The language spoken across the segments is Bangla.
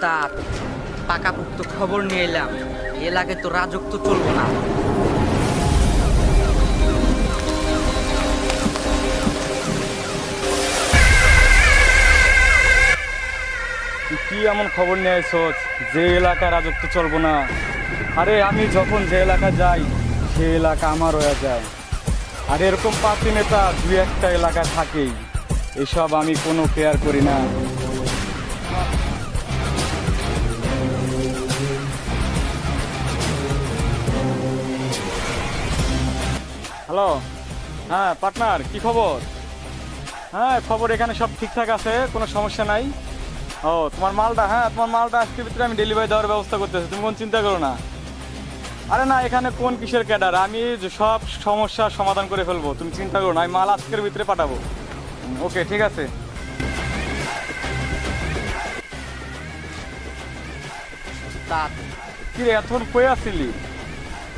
ওস্তাদ, পাকাপোক্ত খবর নিয়ে এলাম, এলাকায় তো রাজত্ব চলবো না। তুই কি এমন খবর নিয়ে আইছস যে এলাকা রাজত্ব চলবো না? আরে আমি যখন যে এলাকা যাই সে এলাকা আমার হয়ে যায়। আর এরকম পার্টি নেতা দুই একটা এলাকা থাকেই, এসব আমি কোনো কেয়ার করি না। হ্যালো, হ্যাঁ পার্টনার, কি খবর? হ্যাঁ খবর এখানে সব ঠিকঠাক আছে, কোনো সমস্যা নাই। ও তোমার মালটা, হ্যাঁ তোমার মালটা আজকের ভিতরে আমি ডেলিভারি দেওয়ার ব্যবস্থা করতেছি, তুমি কোনো চিন্তা করো না। আরে না, এখানে কোন কিসের ক্যাডার, আমি সব সমস্যার সমাধান করে ফেলবো, তুমি চিন্তা করো না, আমি মাল আজকের ভিতরে পাঠাবো। ওকে ঠিক আছে। ওস্তাদ, কি রে এতক্ষণ কই আসছিলি?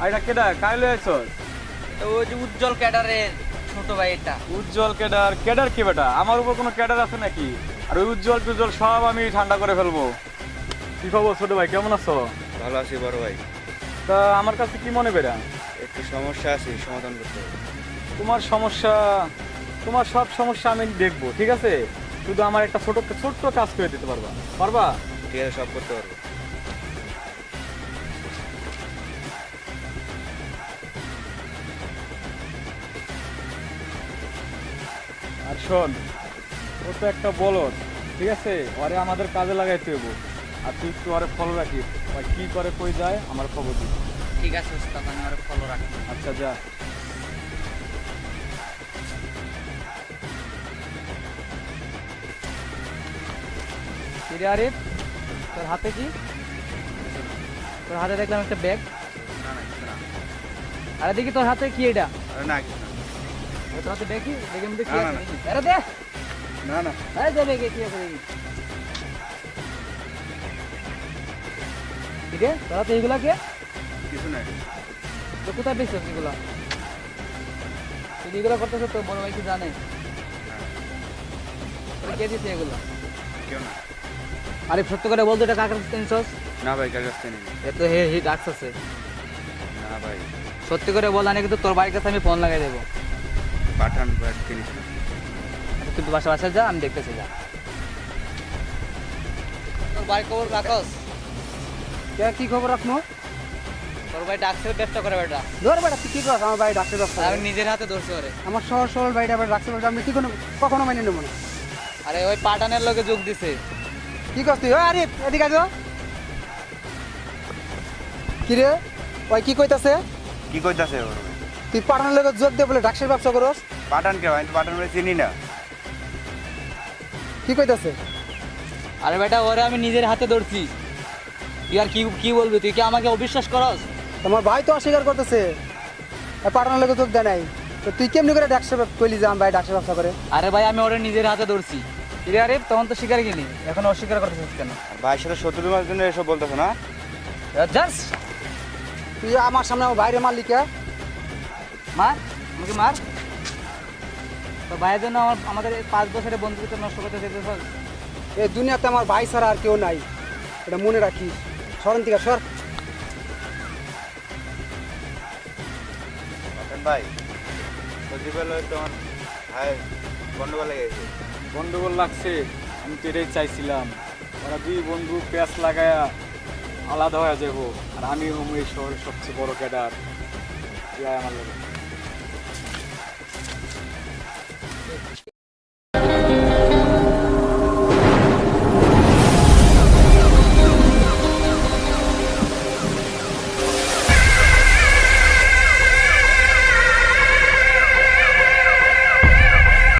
আর এটা কেডা, কাইলে আইছস? ওই যে উজ্জ্বল ক্যাডারের ছোট ভাই এটা। উজ্জ্বল ক্যাডার? ক্যাডার কি বেটা, আমার উপর কোনো ক্যাডার আছে নাকি? আর ওই উজ্জ্বল টুজ্জ্বল সব আমি ঠান্ডা করে ফেলবো। কি খবর ছোট ভাই, কেমন আছো? ভালো আছি বড় ভাই। তা আমার কাছে কি মনে বেড়া? একটু সমস্যা আছে, সমাধান করতে হবে। তোমার সমস্যা, তোমার সব সমস্যা আমি দেখবো, ঠিক আছে? শুধু আমার একটা ছোট ছোট্ট কাজ করে দিতে পারবা? পারবা? ঠিক আছে, সব করতে পারবো। আর শোন, ও তো একটা বলদ, ঠিক আছে? ওরে আমাদের কাজে লাগাইতে হইব। আর তুই একটু ওরে ফলো রাখিস, ওই কি করে কই যায় আমার খবর দিস। ঠিক আছে ওস্তাদ, আমি ওরা ফলো রাখি। আচ্ছা যা। কিরে আরিফ, তোর হাতে কি? তোর হাতে দেখলাম একটা ব্যাগ। না না কিছু না। আরে দেখি তোর হাতে কি এটা? আরে না কিছু না। তোর হাতে ব্যাগ কি? ব্যাগের মধ্যে কি না, আছে না, দেখি? আরে দে, না না আরে দে ব্যাগে কি আছে দেখি। কিরে তোর হাতে এগুলা কে? কিছু নাই। তো কোথায় পেয়েছিস এগুলা? তুই এগুলো করতেছ তোর বড় ভাই কি জানে? তোর কে দিছে এগুলা? কেউ না। আরিফ সত্য করে বলতো এটা কার কাছে কিনছস? না ভাই, কার কাছ থেকে নিবি? এত হে হি ডাকস আছে। না ভাই, সত্যি করে বল, না কিন্তু তোর বাড়ির কাছে আমি ফোন লাগাই দেবো। পাঠান ভাই কিনিস না। তুই বাসায় যা, আমি দেখতেছি যা। তোর ভাই খবর রাখস? কি খবর রাখবো? তোর ভাই ডাক্তার ব্যবসা করে বেটা। ধর বেটা, তুই কি কর? আমার ভাই ডাক্তার ব্যবসা করে। আমি নিজের হাতে ধরছি ওরে। আমার সহজ সরল ভাইটা আবার ডাক্তার ব্যবসা আমি কি কখনো মেনে নেবো না। আরে ওই পাঠানের লগে যোগ দিছে। কি করছ তুই? ওই আরিফ এদিকে আছো। কি রে ওই কি কইতাছে? কি কইতাছে বড় ভাই? তুই পাঠানোর লোক যোগ দিয়ে বলে ডাক্তার ব্যবসা করস? পাঠান কে ভাই? আমি তো পাঠান ভাই চিনি না। কি কইতাছে? আরে বেটা ওরে আমি নিজের হাতে ধরছি। তুই আর কি কি বলবি? তুই কি আমাকে অবিশ্বাস করস? তোমার ভাই তো অস্বীকার করতেছে পাঠানোর লোক যোগ দেয় নাই, তো তুই কেমনি করে ডাক্তার কইলি যে আমার ভাই ডাক্তার ব্যবসা করে? আরে ভাই আমি ওরে নিজের হাতে ধরছি। কিরে আরে তখন তো স্বীকার গেলি, এখন অস্বীকার করতেছিস কেন? আর ভাইয়ের সাথে শত্রু মার জন্য এসব বলতেছে না? জাস্ট তুই আমার সামনে আমার ভাইরে মারলি কে? মার, আমাকে মার। তো ভাইয়ের জন্য আমাদের 5 বছরের বন্ধুত্ব নষ্ট করতে চাইতেছস? এই দুনিয়াতে আমার ভাই ছাড়া আর কেউ নাই, এটা মনে রাখিস। সরেন থেকে সর। পাঠান ভাই, সজীবের লগে তোমার ভাই গন্ডগোল লেগে গেছে। গন্ডগোল লাগছে, আমি তো এটাই চাইছিলাম। ওরা দুই বন্ধু প্যাচ লাগায়া আলাদা হয়ে যাবো, আর আমি হম এই শহরের সবচেয়ে বড় ক্যাডার। আমার লাগে